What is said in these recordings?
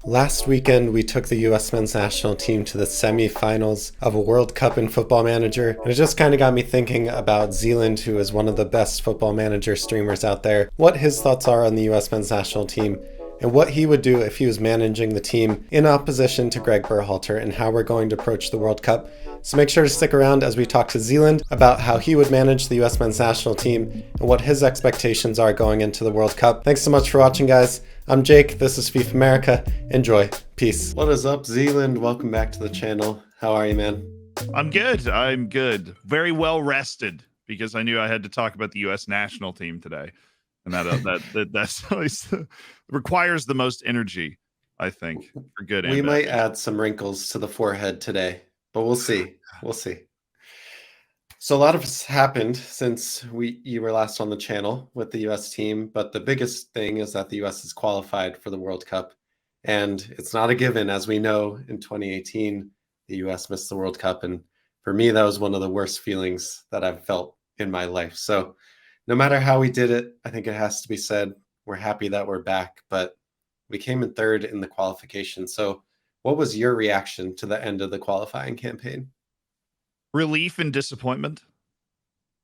Last weekend, we took the US men's national team to the semi-finals of a World Cup in Football Manager, and it just kind of got me thinking about Zealand, who is one of the best Football Manager streamers out there, what his thoughts are on the US men's national team, and what he would do if he was managing the team in opposition to GREGG Berhalter, and how we're going to approach the World Cup. So make sure to stick around as we talk to Zealand about how he would manage the US men's national team and what his expectations are going into the World Cup. Thanks so much for watching, guys. I'm Jake, this is FIFAmerica. Enjoy. Peace. What is up, Zealand? Welcome back to the channel. How are you, man? I'm good. Very well rested because I knew I had to talk about the U.S. national team today, and that's always requires the most energy, I think, for good and We bad. might add some wrinkles to the forehead today, but we'll see. We'll see. So a lot of has happened since you were last on the channel with the U.S. team, but the biggest thing is that the U.S. is qualified for the World Cup, and it's not a given. As we know, in 2018, the U.S. missed the World Cup, and for me, that was one of the worst feelings that I've felt in my life. So no matter how we did it, I think it has to be said, we're happy that we're back, but we came in third in the qualification. So what was your reaction to the end of the qualifying campaign? Relief and disappointment.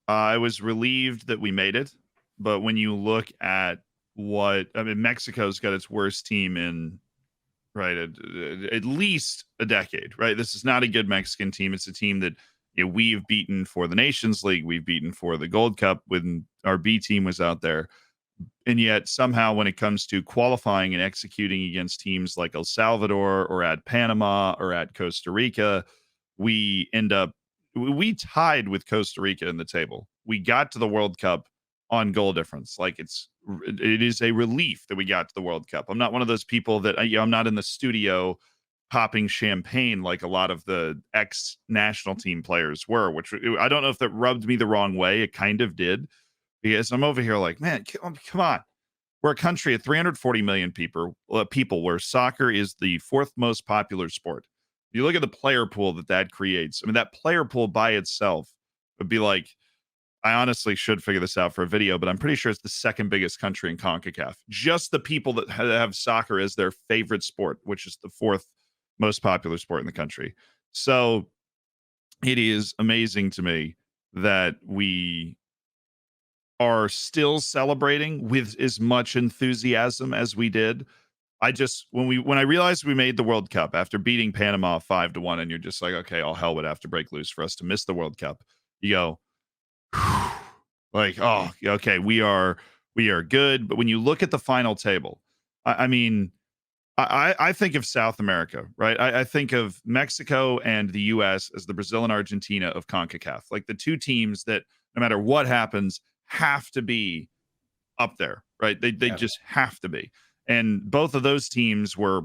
I was relieved that we made it, but when you look at Mexico's got its worst team in at least a decade. Right, this is not a good Mexican team. It's a team that we've beaten for the Nations League, we've beaten for the Gold Cup when our B team was out there, and yet somehow when it comes to qualifying and executing against teams like El Salvador or at Panama or at Costa Rica, we tied with Costa Rica in the table. We got to the World Cup on goal difference. It is a relief that we got to the World Cup. I'm not one of those people that I'm not in the studio popping champagne like a lot of the ex national team players were, which I don't know if that rubbed me the wrong way. It kind of did, because I'm over here like, man, come on. We're a country of 340 million people where soccer is the fourth most popular sport. You look at the player pool that creates. I mean, that player pool by itself would be like, I honestly should figure this out for a video, but I'm pretty sure it's the second biggest country in CONCACAF. Just the people that have soccer as their favorite sport, which is the fourth most popular sport in the country. So it is amazing to me that we are still celebrating with as much enthusiasm as we did. When I realized we made the World Cup after beating Panama 5-1, and you're just like, okay, all hell would have to break loose for us to miss the World Cup. You go, like, oh, okay, we are good. But when you look at the final table, I think of South America, right? I think of Mexico and the U.S. as the Brazil and Argentina of CONCACAF, like the two teams that no matter what happens have to be up there, right? They just have to be. And both of those teams were,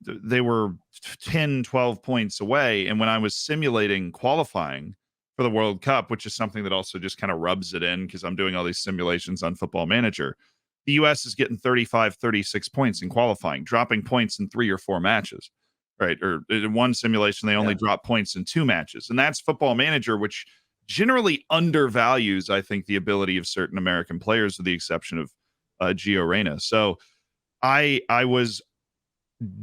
they were 10, 12 points away. And when I was simulating qualifying for the World Cup, which is something that also just kind of rubs it in because I'm doing all these simulations on Football Manager, the U.S. is getting 35, 36 points in qualifying, dropping points in 3 or 4 matches, right? Or in one simulation, they only drop points in 2 matches. And that's Football Manager, which generally undervalues, I think, the ability of certain American players, with the exception of Gio Reyna. So I was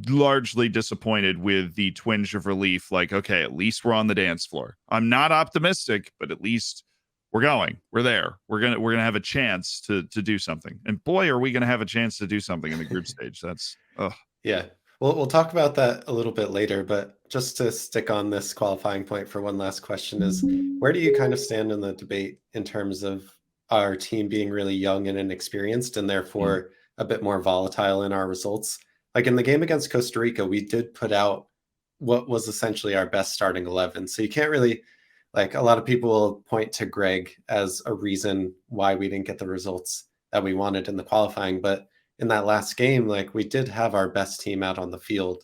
largely disappointed with the twinge of relief. Like, okay, at least we're on the dance floor. I'm not optimistic, but at least we're going. We're there. We're gonna have a chance to do something. And boy, are we gonna have a chance to do something in the group stage. That's yeah. We'll talk about that a little bit later, but just to stick on this qualifying point for one last question is, where do you kind of stand in the debate in terms of our team being really young and inexperienced and therefore a bit more volatile in our results? Like in the game against Costa Rica, we did put out what was essentially our best starting 11. So you can't really, like, a lot of people will point to GREGG as a reason why we didn't get the results that we wanted in the qualifying. But in that last game, like, we did have our best team out on the field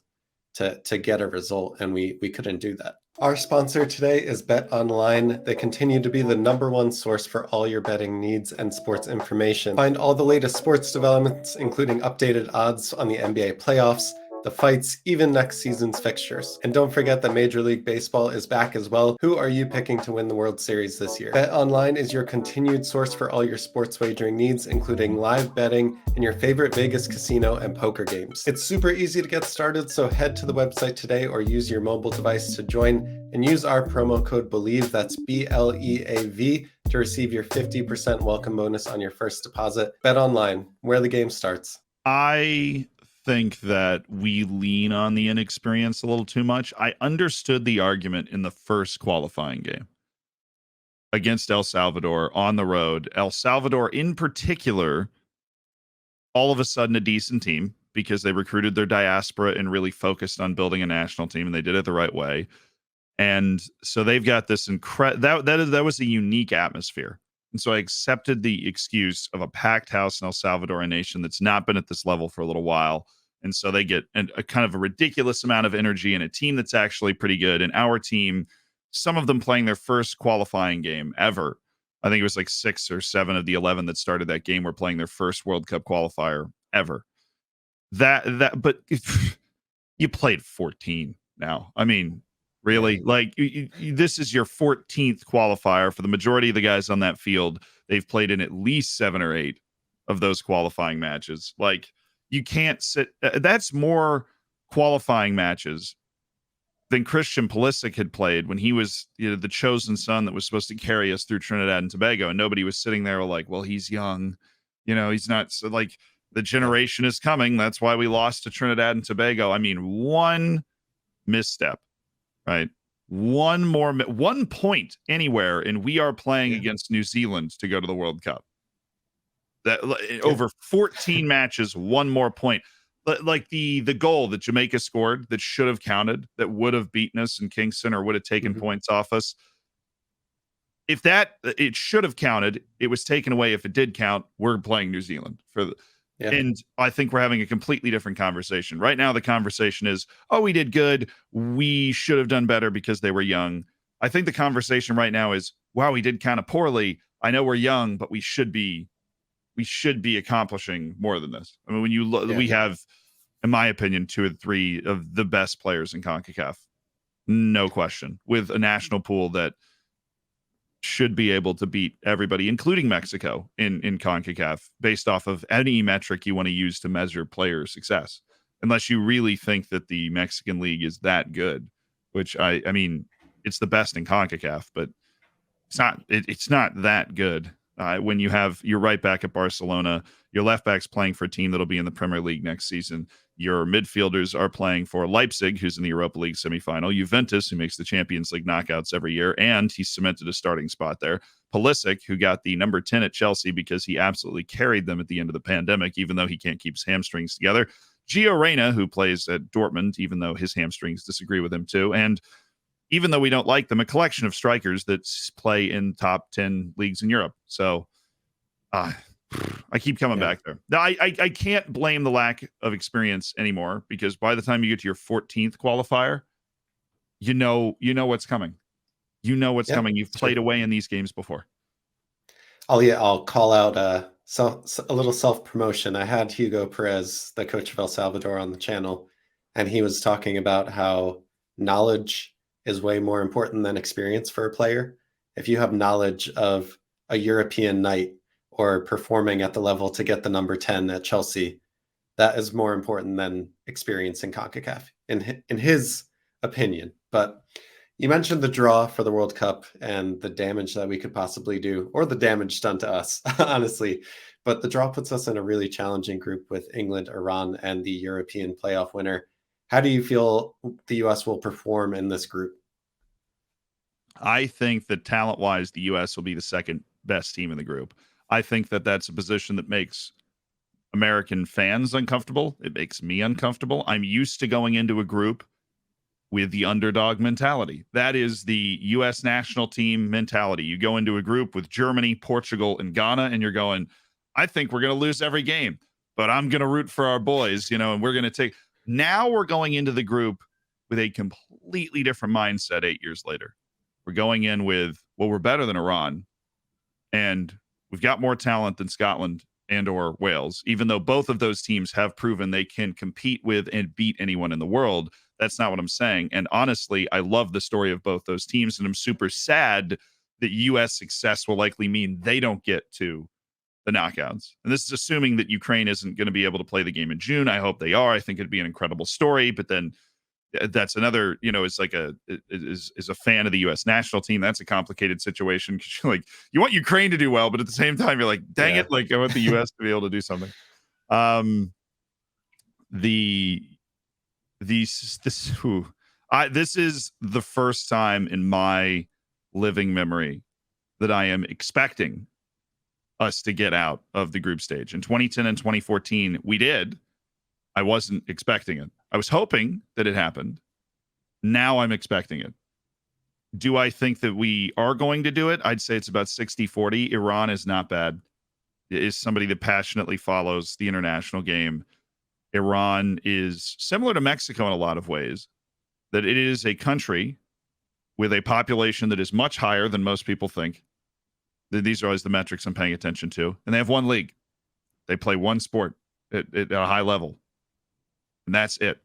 to get a result, and we couldn't do that. Our sponsor today is Bet Online. They continue to be the #1 source for all your betting needs and sports information. Find all the latest sports developments, including updated odds on the NBA playoffs, the fights, even next season's fixtures. And don't forget that Major League Baseball is back as well. Who are you picking to win the World Series this year? BetOnline is your continued source for all your sports wagering needs, including live betting and your favorite Vegas casino and poker games. It's super easy to get started, so head to the website today or use your mobile device to join and use our promo code BELIEVE, that's BLEAV, to receive your 50% welcome bonus on your first deposit. BetOnline, where the game starts. I think that we lean on the inexperience a little too much. I understood the argument in the first qualifying game against El Salvador on the road. El Salvador, in particular, all of a sudden a decent team because they recruited their diaspora and really focused on building a national team, and they did it the right way. And so they've got this that was a unique atmosphere. And so I accepted the excuse of a packed house in El Salvador, a nation that's not been at this level for a little while. And so they get a kind of a ridiculous amount of energy and a team that's actually pretty good. And our team, some of them playing their first qualifying game ever. I think it was like 6 or 7 of the 11 that started that game were playing their first World Cup qualifier ever. But you played 14 now. I mean, really, like this is your 14th qualifier. For the majority of the guys on that field, they've played in at least 7 or 8 of those qualifying matches. Like, you can't sit. That's more qualifying matches than Christian Pulisic had played when he was, the chosen son that was supposed to carry us through Trinidad and Tobago, and nobody was sitting there like, well, he's young, he's not. So, like, the generation is coming. That's why we lost to Trinidad and Tobago. I mean, one misstep. Right. One point anywhere, and we are playing against New Zealand to go to the World Cup. Over 14 matches, one more point. Like the goal that Jamaica scored that should have counted, that would have beaten us in Kingston or would have taken points off us. If it should have counted, it was taken away. If it did count, we're playing New Zealand for the. Yeah. And I think we're having a completely different conversation. Right now, the conversation is, oh, we did good. We should have done better because they were young. I think the conversation right now is, wow, we did kind of poorly. I know we're young, but we should be accomplishing more than this. I mean, when you look, we have, in my opinion, 2 or 3 of the best players in CONCACAF. No question. With a national pool that should be able to beat everybody, including Mexico, in CONCACAF, based off of any metric you want to use to measure player success. Unless you really think that the Mexican League is that good, which I mean, it's the best in CONCACAF, but it's not that good. When you're right back at Barcelona, your left back's playing for a team that'll be in the Premier League next season. Your midfielders are playing for Leipzig, who's in the Europa League semifinal, Juventus, who makes the Champions League knockouts every year, and he's cemented a starting spot there. Pulisic, who got the number 10 at Chelsea because he absolutely carried them at the end of the pandemic, even though he can't keep his hamstrings together. Gio Reyna, who plays at Dortmund, even though his hamstrings disagree with him too. And even though we don't like them, a collection of strikers that play in top 10 leagues in Europe. So I keep coming back there. Now, I can't blame the lack of experience anymore, because by the time you get to your 14th qualifier, you know what's coming. You know what's coming. You've played away in these games before. I'll call out a little self-promotion. I had Hugo Perez, the coach of El Salvador, on the channel, and he was talking about how knowledge is way more important than experience for a player. If you have knowledge of a European night or performing at the level to get the number 10 at Chelsea, that is more important than experience in CONCACAF, in his opinion. But you mentioned the draw for the World Cup and the damage that we could possibly do, or the damage done to us, honestly. But the draw puts us in a really challenging group with England, Iran, and the European playoff winner. How do you feel the U.S. will perform in this group? I think that talent-wise, the U.S. will be the second best team in the group. I think that that's a position that makes American fans uncomfortable. It makes me uncomfortable. I'm used to going into a group with the underdog mentality. That is the U.S. national team mentality. You go into a group with Germany, Portugal, and Ghana, and you're going, I think we're going to lose every game, but I'm going to root for our boys, and we're going to take. Now we're going into the group with a completely different mindset 8 years later. We're going in with, well, we're better than Iran, and we've got more talent than Scotland, and or Wales, even though both of those teams have proven they can compete with and beat anyone in the world. That's not what I'm saying. And honestly, I love the story of both those teams, and I'm super sad that US success will likely mean they don't get to the knockouts. And this is assuming that Ukraine isn't going to be able to play the game in June. I hope they are. I think it'd be an incredible story, but then that's another, it's like is a fan of the US national team. That's a complicated situation because you're like, you want Ukraine to do well, but at the same time, you're like, dang it, like I want the US to be able to do something. This is the first time in my living memory that I am expecting us to get out of the group stage. In 2010 and 2014, we did. I wasn't expecting it. I was hoping that it happened. Now I'm expecting it. Do I think that we are going to do it? I'd say it's about 60-40. Iran is not bad. It is somebody that passionately follows the international game. Iran is similar to Mexico in a lot of ways, that it is a country with a population that is much higher than most people think. These are always the metrics I'm paying attention to. And they have one league. They play one sport at a high level. And that's it.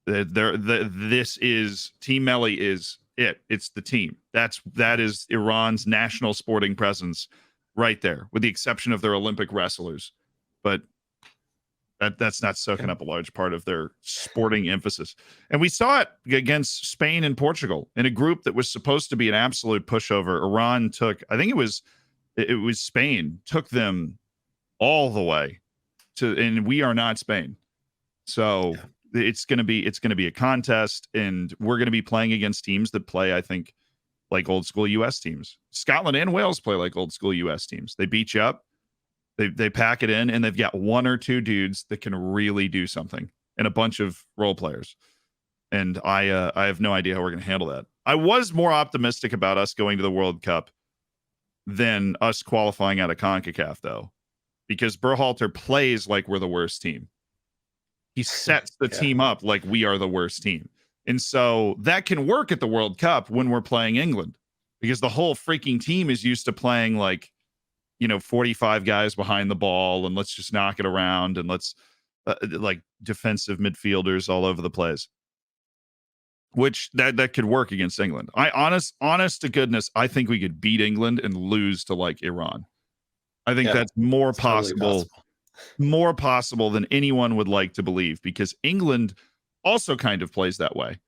This is Team Melli is it. It's the team. That is Iran's national sporting presence right there, with the exception of their Olympic wrestlers. But that's not soaking up a large part of their sporting emphasis. And we saw it against Spain and Portugal in a group that was supposed to be an absolute pushover. Iran took, I think it was Spain, took them all the way to, and we are not Spain. So it's going to be a contest, and we're going to be playing against teams that play, I think, like old school US teams. Scotland and Wales play like old school US teams. They beat you up. They pack it in, and they've got one or two dudes that can really do something, and a bunch of role players. And I have no idea how we're going to handle that. I was more optimistic about us going to the World Cup than us qualifying out of CONCACAF, though, because Berhalter plays like we're the worst team. He sets the team up like we are the worst team. And so that can work at the World Cup when we're playing England, because the whole freaking team is used to playing like, 45 guys behind the ball, and let's just knock it around, and let's like defensive midfielders all over the place, which that could work against England. Honest to goodness, I think we could beat England and lose to like Iran. I think that's more possible, more possible than anyone would like to believe, because England also kind of plays that way,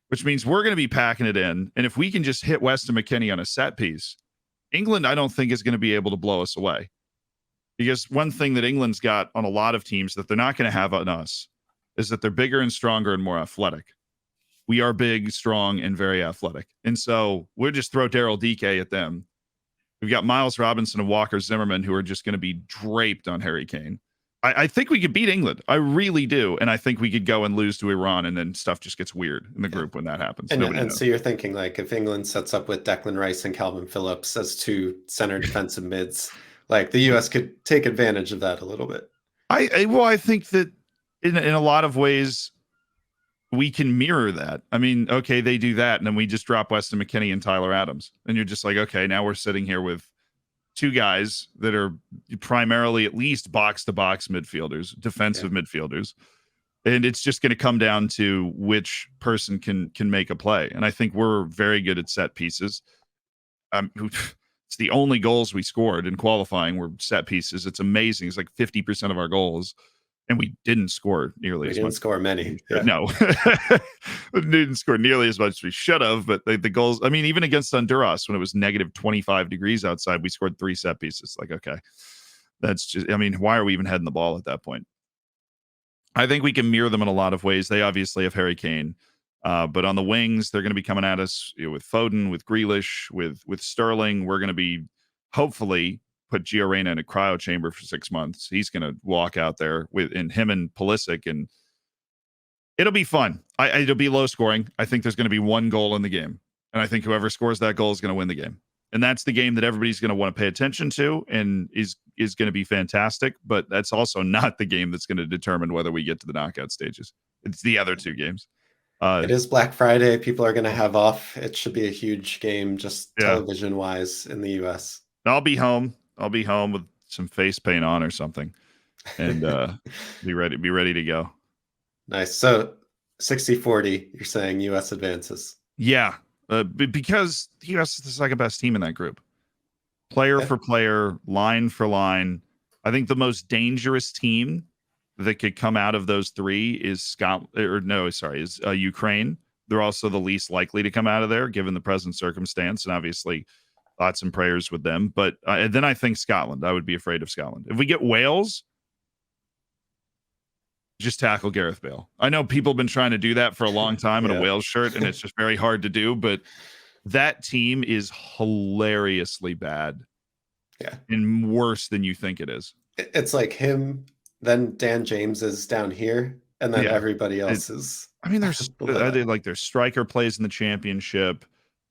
which means we're going to be packing it in. And if we can just hit Weston McKennie on a set piece, England, I don't think, is going to be able to blow us away. Because one thing that England's got on a lot of teams that they're not going to have on us is that they're bigger and stronger and more athletic. We are big, strong, and very athletic. And so we'll just throw Daryl Dike at them. We've got Miles Robinson and Walker Zimmerman, who are just going to be draped on Harry Kane. I think we could beat England. I really do. And I think we could go and lose to Iran, and then stuff just gets weird in the group when that happens. And so you're thinking, like, if England sets up with Declan Rice and Calvin Phillips as two center defensive mids, like the US could take advantage of that a little bit. I think that in a lot of ways we can mirror that. I mean, okay, they do that, and then we just drop Weston McKennie and Tyler Adams. And you're just like, okay, now we're sitting here with two guys that are primarily at least box-to-box midfielders, defensive midfielders. And it's just going to come down to which person can make a play. And I think we're very good at set pieces. It's the only goals we scored in qualifying were set pieces. It's amazing. It's like 50% of our goals. And we didn't score nearly as much. We didn't score many. No. We didn't score nearly as much as we should have. But the goals, I mean, even against Honduras, when it was negative 25 degrees outside, we scored 3 set pieces. Like, okay, that's just, I mean, why are we even heading the ball at that point? I think we can mirror them in a lot of ways. They obviously have Harry Kane. But on the wings, they're going to be coming at us with Foden, with Grealish, with Sterling. We're going to be, hopefully, put Gio Reyna in a cryo chamber for 6 months. He's going to walk out there in him and Pulisic, and it'll be fun. It'll be low scoring. I think there's going to be one goal in the game, and I think whoever scores that goal is going to win the game. And that's the game that everybody's going to want to pay attention to, and is going to be fantastic. But that's also not the game that's going to determine whether we get to the knockout stages. It's the other two games. It is Black Friday. People are going to have off. It should be a huge game, just television wise, in the US. I'll be home with some face paint on or something, and be ready to go. Nice. So 60-40, you're saying US advances. Yeah, because the US is the second best team in that group. Player for player, line for line. I think the most dangerous team that could come out of those three is Ukraine. They're also the least likely to come out of there, given the present circumstance, and obviously thoughts and prayers with them. But then I think Scotland. I would be afraid of Scotland. If we get Wales, just tackle Gareth Bale. I know people have been trying to do that for a long time in a Wales shirt, and it's just very hard to do, but that team is hilariously bad. Yeah. And worse than you think it is. It's like him, then Dan James is down here, and then everybody else is. I mean, there's their striker plays in the championship.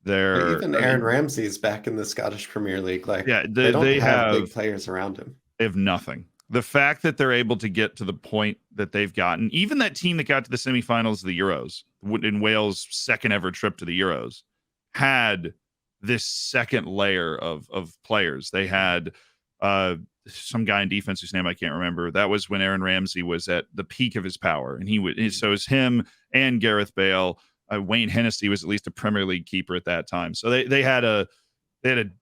Even Aaron Ramsey's back in the Scottish Premier League. Like, they don't have big players around him. They have nothing. The fact that they're able to get to the point that they've gotten, even that team that got to the semifinals of the Euros in Wales' second ever trip to the Euros, had this second layer of players. They had some guy in defense whose name I can't remember. That was when Aaron Ramsey was at the peak of his power, and so it was him and Gareth Bale. Wayne Hennessy was at least a Premier League keeper at that time. So they had a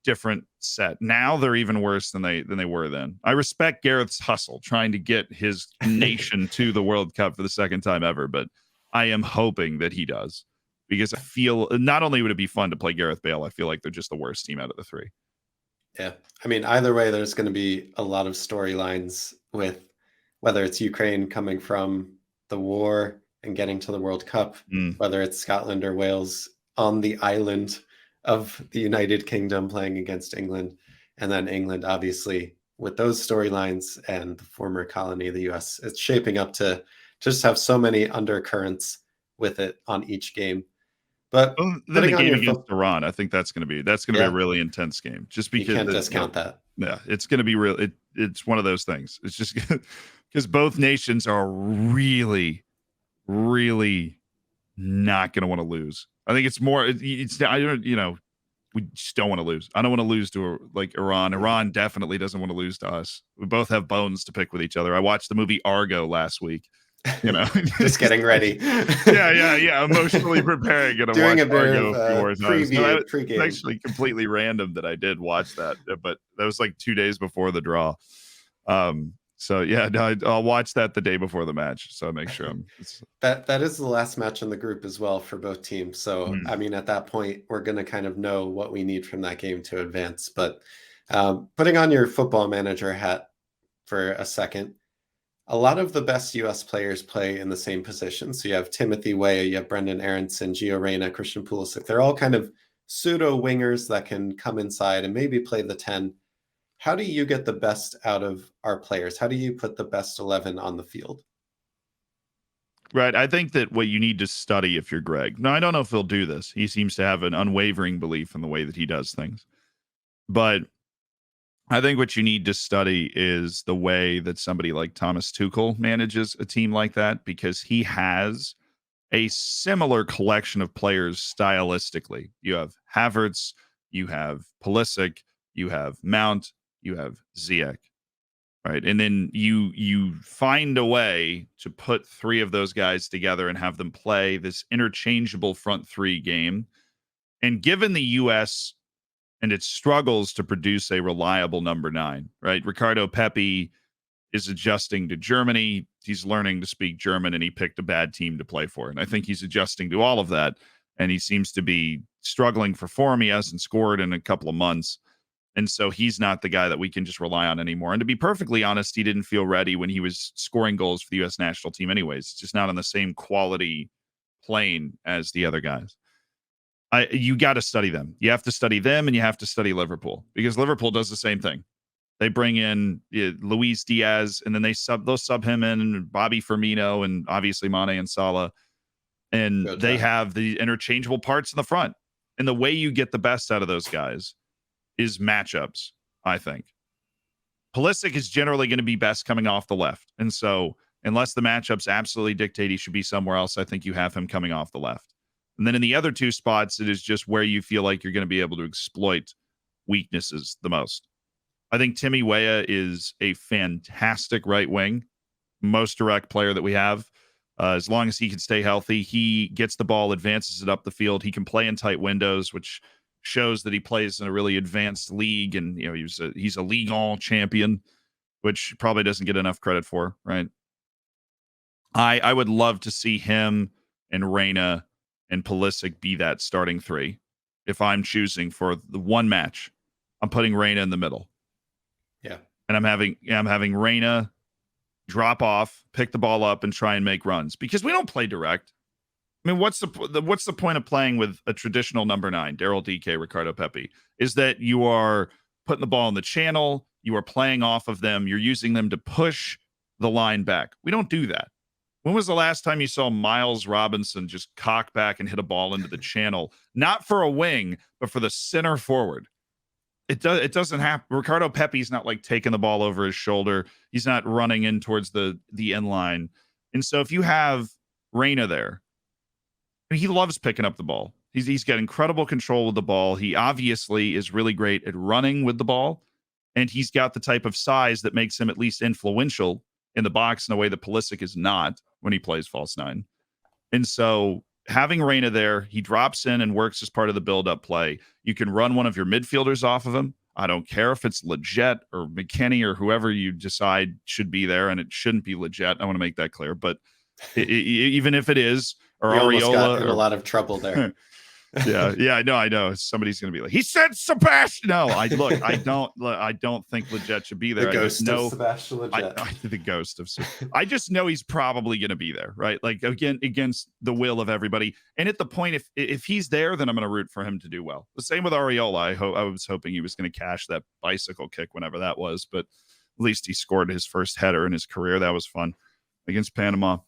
different set. Now they're even worse than they were then. I respect Gareth's hustle, trying to get his nation to the World Cup for the second time ever, but I am hoping that he does, because I feel not only would it be fun to play Gareth Bale, I feel like they're just the worst team out of the three. Yeah. I mean, either way, there's going to be a lot of storylines with whether it's Ukraine coming from the war and getting to the World Cup, whether it's Scotland or Wales on the island of the United Kingdom playing against England, and then England, obviously, with those storylines and the former colony of the US. It's shaping up to just have so many undercurrents with it on each game. But then the game against Iran, I think that's going to be a really intense game. Just because you can't discount that. Yeah, it's going to be real. It's one of those things. It's just because both nations are really, really not going to want to lose. I think it's more. We just don't want to lose. I don't want to lose to Iran. Iran definitely doesn't want to lose to us. We both have bones to pick with each other. I watched the movie Argo last week. Just getting ready. yeah. Emotionally preparing. Doing a bit of preview. It's actually completely random that I did watch that, but that was like 2 days before the draw. So yeah, no, I'll watch that the day before the match. So I make sure that is the last match in the group as well for both teams. So I mean, at that point, we're going to kind of know what we need from that game to advance. But putting on your football manager hat for a second, a lot of the best U.S. players play in the same position. So you have Timothy Weah, you have Brenden Aaronson, Gio Reyna, Christian Pulisic. They're all kind of pseudo wingers that can come inside and maybe play the 10. How do you get the best out of our players? How do you put the best 11 on the field? Right. I think that what you need to study if you're Greg. Now, I don't know if he'll do this. He seems to have an unwavering belief in the way that he does things. But I think what you need to study is the way that somebody like Thomas Tuchel manages a team like that, because he has a similar collection of players stylistically. You have Havertz, you have Pulisic, you have Mount, you have Ziyech, right? And then you find a way to put three of those guys together and have them play this interchangeable front three game. And given the U.S. and its struggles to produce a reliable number 9, right? Ricardo Pepi is adjusting to Germany. He's learning to speak German, and he picked a bad team to play for. And I think he's adjusting to all of that. And he seems to be struggling for form. He hasn't scored in a couple of months. And so he's not the guy that we can just rely on anymore. And to be perfectly honest, he didn't feel ready when he was scoring goals for the U.S. national team anyways. It's just not on the same quality plane as the other guys. You got to study them. You have to study them, and you have to study Liverpool, because Liverpool does the same thing. They bring in Luis Diaz, and then they'll sub him in, and Bobby Firmino, and obviously Mane and Salah. And they have the interchangeable parts in the front. And the way you get the best out of those guys is matchups, I think. Pulisic is generally going to be best coming off the left. And so unless the matchups absolutely dictate he should be somewhere else, I think you have him coming off the left. And then in the other two spots, it is just where you feel like you're going to be able to exploit weaknesses the most. I think Timmy Weah is a fantastic right wing, most direct player that we have. As long as he can stay healthy, he gets the ball, advances it up the field. He can play in tight windows, which shows that he plays in a really advanced league. And he's a Ligue 1 champion, which probably doesn't get enough credit for, right? I would love to see him and Reyna and Pulisic be that starting three. If I'm choosing for the one match, I'm putting Reyna in the middle. Yeah. And I'm having Reyna drop off, pick the ball up, and try and make runs, because we don't play direct. I mean, what's the point of playing with a traditional number 9, Daryl DK, Ricardo Pepi? Is that you are putting the ball in the channel, you are playing off of them, you're using them to push the line back. We don't do that. When was the last time you saw Miles Robinson just cock back and hit a ball into the channel? Not for a wing, but for the center forward. It doesn't happen. Ricardo Pepi's not like taking the ball over his shoulder. He's not running in towards the end line. And so if you have Reyna there, I mean, he loves picking up the ball. He's got incredible control with the ball. He obviously is really great at running with the ball, and he's got the type of size that makes him at least influential in the box in a way that Pulisic is not when he plays false 9. And so having Reyna there, he drops in and works as part of the build-up play. You can run one of your midfielders off of him. I don't care if it's Leggett or McKennie or whoever you decide should be there, and it shouldn't be Leggett. I want to make that clear. But even if it is, or Areola got in or a lot of trouble there. yeah, I know. Somebody's going to be like, he said Sebastian. No, I don't think Leggett should be there. The ghost of Sebastian Leggett. The ghost of. I just know he's probably going to be there, right? Like, again, against the will of everybody. And at the point, if he's there, then I'm going to root for him to do well. The same with Areola. I was hoping he was going to cash that bicycle kick whenever that was, but at least he scored his first header in his career. That was fun against Panama.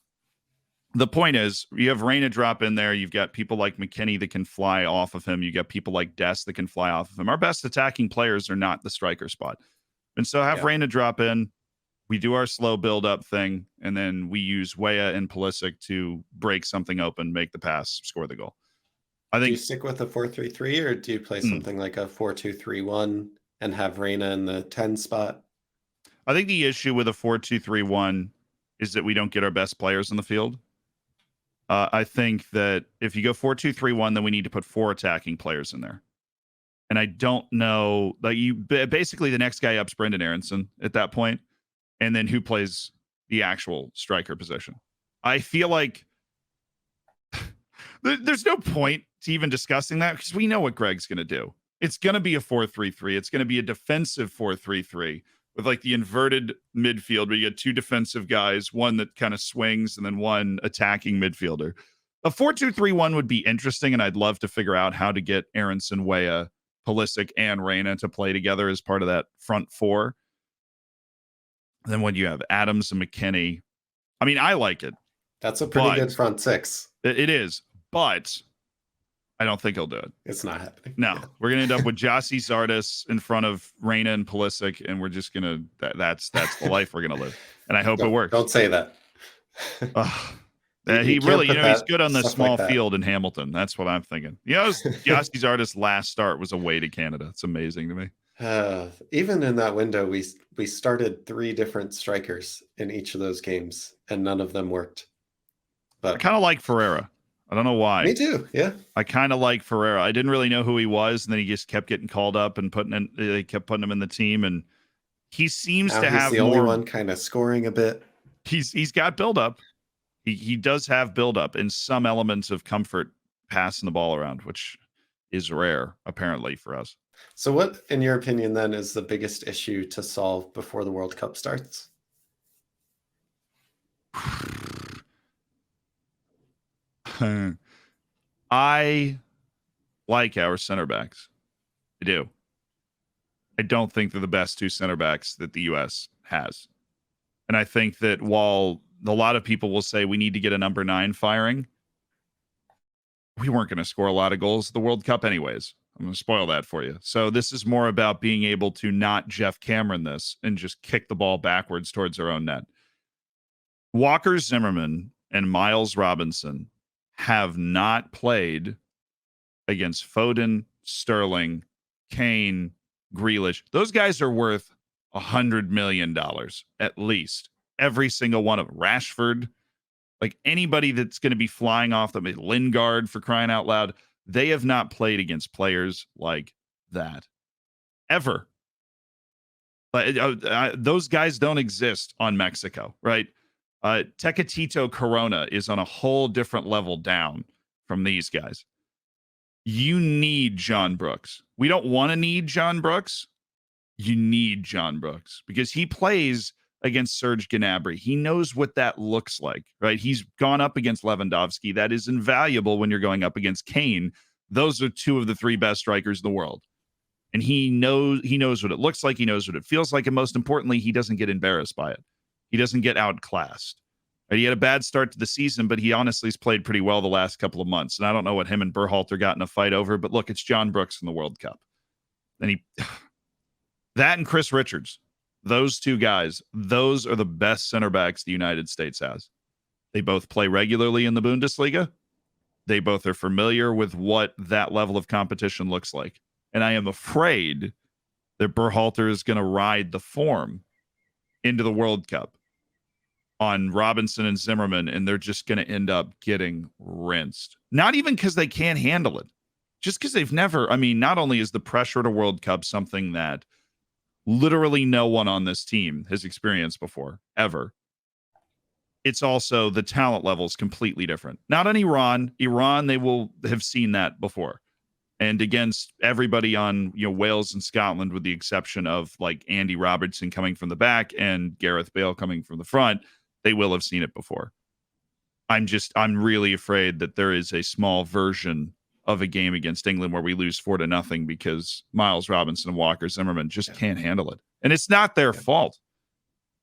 The point is, you have Reyna drop in there. You've got people like McKennie that can fly off of him. You got people like Dest that can fly off of him. Our best attacking players are not the striker spot. And so have Reyna drop in. We do our slow build-up thing, and then we use Weah and Pulisic to break something open, make the pass, score the goal. I think. Do you stick with a 4-3-3, or do you play something like a 4-2-3-1 and have Reyna in the 10 spot? I think the issue with a 4-2-3-1 is that we don't get our best players in the field. I think that if you go 4-2-3-1, then we need to put 4 attacking players in there. And I don't know, like, basically the next guy up's Brenden Aaronson at that point, and then who plays the actual striker position. I feel like there's no point to even discussing that, because we know what Gregg's going to do. It's going to be a 4-3-3. It's going to be a defensive 4-3-3 with like the inverted midfield where you get 2 defensive guys, one that kind of swings, and then one attacking midfielder. A 4-2-3-1 would be interesting, and I'd love to figure out how to get Aaronson, Weah, Pulisic, and Reyna to play together as part of that front 4. And then when you have Adams and McKennie, I mean, I like it. That's a pretty good front 6. It is, but I don't think he'll do it. It's not happening. No, we're gonna end up with Gyasi Zardes in front of Reyna and Pulisic, and we're just gonna that's the life we're gonna live. And I hope it works. Don't say that. He really, he's good on the small field in Hamilton. That's what I'm thinking. Gyasi Zardes' last start was away to Canada. It's amazing to me. Even in that window, we started 3 different strikers in each of those games, and none of them worked. But I kind of like Ferreira. I don't know why. Me too. Yeah. I kind of like Ferreira. I didn't really know who he was, and then he just kept getting called up and they kept putting him in the team, and he seems to have the only one kind of scoring a bit. He's got build up. He does have build up and some elements of comfort passing the ball around, which is rare apparently for us. So what, in your opinion, then, is the biggest issue to solve before the World Cup starts? I like our center backs. I do. I don't think they're the best 2 center backs that the U.S. has. And I think that while a lot of people will say we need to get a number 9 firing, we weren't going to score a lot of goals at the World Cup anyways. I'm going to spoil that for you. So this is more about being able to not Jeff Cameron this and just kick the ball backwards towards our own net. Walker Zimmerman and Miles Robinson have not played against Foden, Sterling, Kane, Grealish. Those guys are worth $100 million at least. Every single one of them. Rashford, like anybody that's going to be flying off them, Lingard, for crying out loud, they have not played against players like that ever. Those guys don't exist on Mexico, right? Tecatito Corona is on a whole different level down from these guys. You need John Brooks. We don't want to need John Brooks. You need John Brooks because he plays against Serge Gnabry. He knows what that looks like, right? He's gone up against Lewandowski. That is invaluable when you're going up against Kane. Those are two of the three best strikers in the world. And he knows what it looks like. He knows what it feels like. And most importantly, he doesn't get embarrassed by it. He doesn't get outclassed. Right? He had a bad start to the season, but he honestly has played pretty well the last couple of months. And I don't know what him and Berhalter got in a fight over, but look, it's John Brooks in the World Cup. And that and Chris Richards, those two guys, those are the best center backs the United States has. They both play regularly in the Bundesliga. They both are familiar with what that level of competition looks like. And I am afraid that Berhalter is going to ride the form into the World Cup on Robinson and Zimmerman, and they're just going to end up getting rinsed. Not even because they can't handle it, just because they've never, I mean, not only is the pressure at a World Cup something that literally no one on this team has experienced before, ever. It's also the talent level is completely different. Not on Iran. Iran, they will have seen that before. And against everybody on, Wales and Scotland, with the exception of like Andy Robertson coming from the back and Gareth Bale coming from the front, they will have seen it before. I'm really afraid that there is a small version of a game against England where we lose 4-0 because Miles Robinson and Walker Zimmerman just can't handle it. And it's not their fault.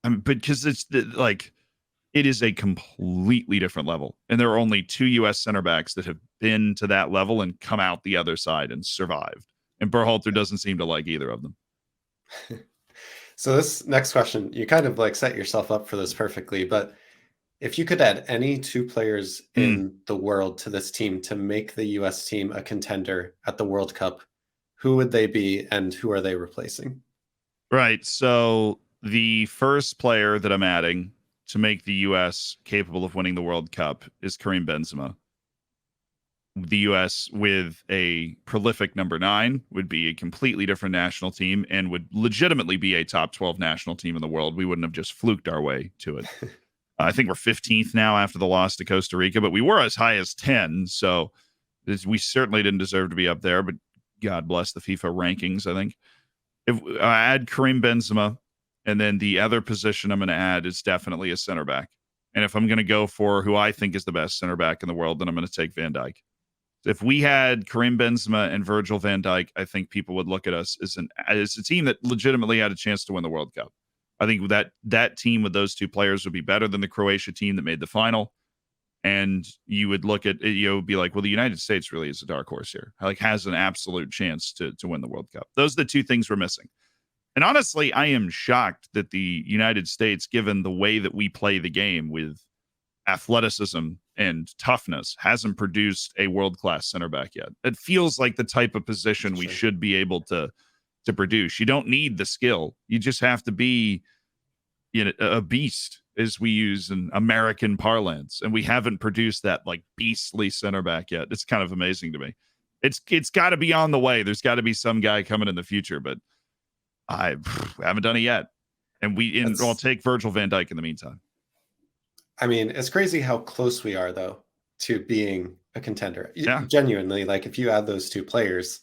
I mean, because it is a completely different level. And there are only 2 U.S. center backs that have been to that level and come out the other side and survived. And Berhalter doesn't seem to like either of them. So this next question, you kind of like set yourself up for this perfectly, but if you could add any 2 players in the world to this team to make the U.S. team a contender at the World Cup, who would they be and who are they replacing? Right. So the first player that I'm adding to make the U.S. capable of winning the World Cup is Karim Benzema. The U.S. with a prolific number 9 would be a completely different national team and would legitimately be a top 12 national team in the world. We wouldn't have just fluked our way to it. I think we're 15th now after the loss to Costa Rica, but we were as high as 10. So we certainly didn't deserve to be up there, but God bless the FIFA rankings, I think. If I add Karim Benzema, and then the other position I'm going to add is definitely a center back. And if I'm going to go for who I think is the best center back in the world, then I'm going to take Van Dijk. If we had Karim Benzema and Virgil van Dijk, I think people would look at us as a team that legitimately had a chance to win the World Cup. I think that team with those 2 players would be better than the Croatia team that made the final. And you would look at it, be like, well, the United States really is a dark horse here. Like, has an absolute chance to win the World Cup. Those are the 2 things we're missing. And honestly, I am shocked that the United States, given the way that we play the game with athleticism and toughness, hasn't produced a world-class center back yet. It feels like the type of position we should be able to produce. You don't need the skill. You just have to be a beast, as we use in American parlance. And we haven't produced that like beastly center back yet. It's kind of amazing to me. It's got to be on the way. There's got to be some guy coming in the future, but I haven't done it yet. And I'll take Virgil van Dijk in the meantime. I mean, it's crazy how close we are, though, to being a contender. Yeah. Genuinely, like if you add those 2 players,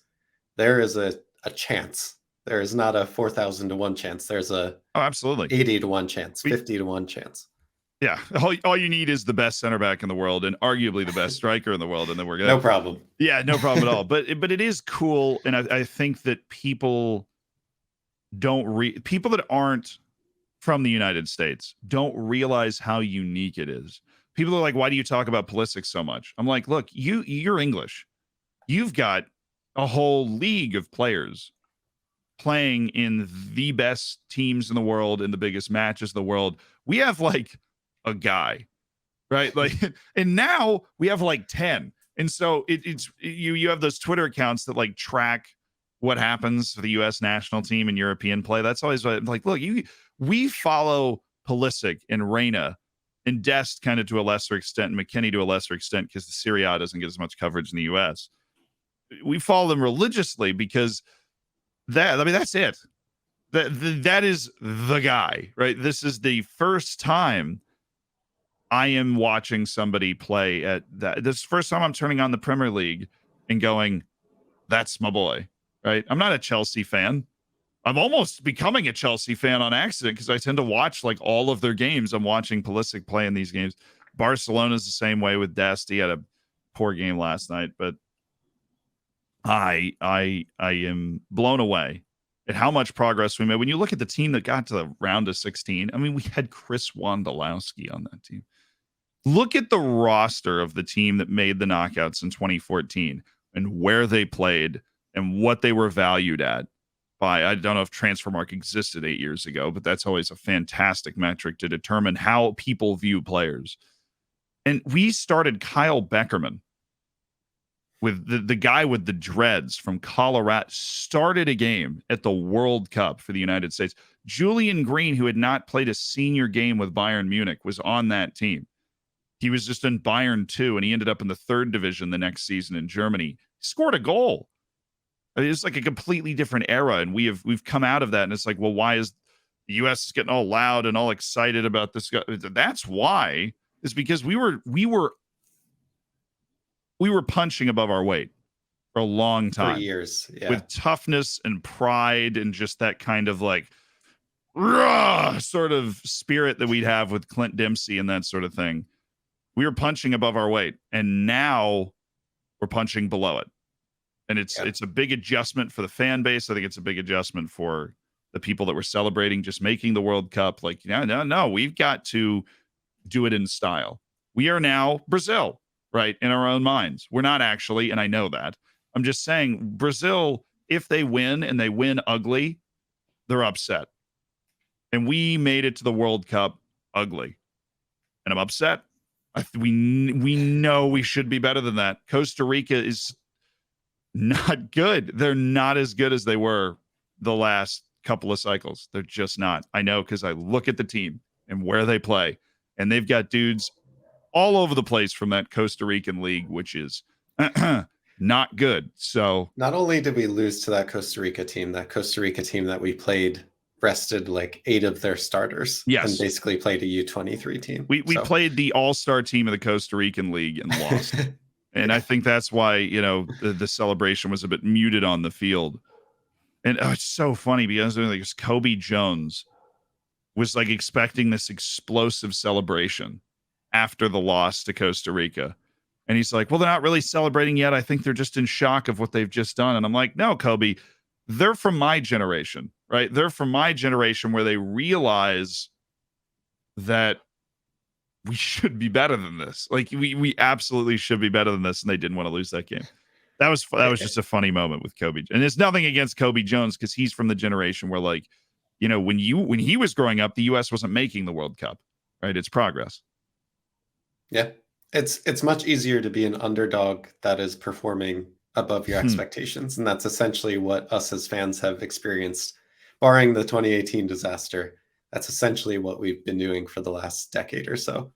there is a chance. There is not a 4,000 to 1 chance. There's a absolutely 80 to 1 chance, 50 to 1 chance. Yeah. All you need is the best center back in the world and arguably the best striker in the world. And then we're good. No problem. Yeah, no problem at all. But it is cool. And I think that people people that aren't from the United States don't realize how unique it is. People are like, why do you talk about Pulisic so much? I'm like, look, you're English. You've got a whole league of players playing in the best teams in the world, in the biggest matches in the world. We have like a guy, right? Like, and now we have like 10. And so it's you have those Twitter accounts that like track what happens for the U.S. national team and European play. That's always like, look, we follow Pulisic and Reina and Dest kind of to a lesser extent, and McKennie to a lesser extent, because the Serie A doesn't get as much coverage in the U.S. We follow them religiously because that's it. That is the guy, right? This is the first time I am watching somebody play at that. This is the first time I'm turning on the Premier League and going, that's my boy, right? I'm not a Chelsea fan. I'm almost becoming a Chelsea fan on accident because I tend to watch like all of their games. I'm watching Pulisic play in these games. Barcelona's the same way with Dest. He had a poor game last night, but I am blown away at how much progress we made. When you look at the team that got to the round of 16, I mean, we had Chris Wondolowski on that team. Look at the roster of the team that made the knockouts in 2014 and where they played and what they were valued at by, I don't know if Transfermarkt existed 8 years ago, but that's always a fantastic metric to determine how people view players. And we started Kyle Beckerman, with the guy with the dreads from Colorado, started a game at the World Cup for the United States. Julian Green, who had not played a senior game with Bayern Munich, was on that team. He was just in Bayern 2, and he ended up in the 3rd division the next season in Germany. He scored a goal. I mean, it's like a completely different era, and we've come out of that, and it's like, well, why is the U.S. is getting all loud and all excited about this guy? That's why, is because we were punching above our weight for a long time. For years, yeah. With toughness and pride and just that kind of like rah, sort of spirit that we'd have with Clint Dempsey and that sort of thing. We were punching above our weight, and now we're punching below it. And it's a big adjustment for the fan base. I think it's a big adjustment for the people that were celebrating just making the World Cup. Like, no, we've got to do it in style. We are now Brazil, right, in our own minds. We're not actually, and I know that. I'm just saying, Brazil, if they win and they win ugly, they're upset. And we made it to the World Cup ugly. And I'm upset. We know we should be better than that. Costa Rica is not good. They're not as good as they were the last couple of cycles. They're just not. I know, because I look at the team and where they play, and they've got dudes all over the place from that Costa Rican league, which is not good. So not only did we lose to that Costa Rica team that we played rested like 8 of their starters. Yes. And basically played a U23 team. We played the all-star team of the Costa Rican league and lost. And I think that's why, the celebration was a bit muted on the field. And it's so funny because like Kobe Jones was like expecting this explosive celebration after the loss to Costa Rica. And he's like, well, they're not really celebrating yet. I think they're just in shock of what they've just done. And I'm like, no, Kobe, they're from my generation, right? They're from my generation where they realize that we should be better than this. Like we absolutely should be better than this. And they didn't want to lose that game. That was just a funny moment with Kobe. And it's nothing against Kobe Jones, because he's from the generation where, like, when he was growing up, the U.S. wasn't making the World Cup, right? It's progress. Yeah. It's much easier to be an underdog that is performing above your expectations. And that's essentially what us as fans have experienced, barring the 2018 disaster. That's essentially what we've been doing for the last decade or so.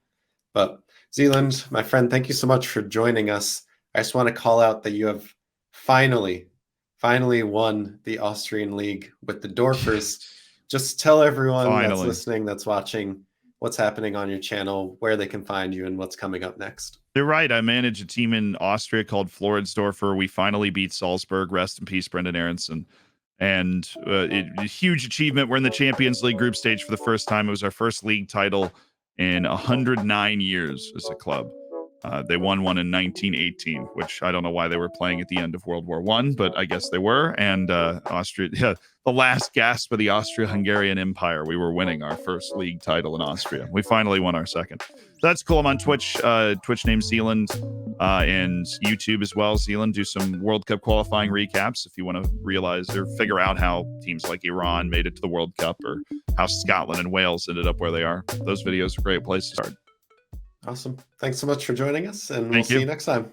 But Zealand, my friend, thank you so much for joining us. I just want to call out that you have finally won the Austrian League with the Dorfers. Just tell everyone that's listening, that's watching, what's happening on your channel, where they can find you, and what's coming up next. You're right. I manage a team in Austria called Floridsdorfer. We finally beat Salzburg. Rest in peace, Brenden Aaronson. And a huge achievement. We're in the Champions League group stage for the first time. It was our first league title in 109 years as a club. They won one in 1918, which I don't know why they were playing at the end of World War I, but I guess they were. And Austria, the last gasp of the Austro-Hungarian Empire, we were winning our first league title in Austria. We finally won our second. So that's cool. I'm on Twitch, Twitch name Zealand, and YouTube as well. Zealand, do some World Cup qualifying recaps if you want to realize or figure out how teams like Iran made it to the World Cup, or how Scotland and Wales ended up where they are. Those videos are a great place to start. Awesome. Thanks so much for joining us, and we'll see you next time.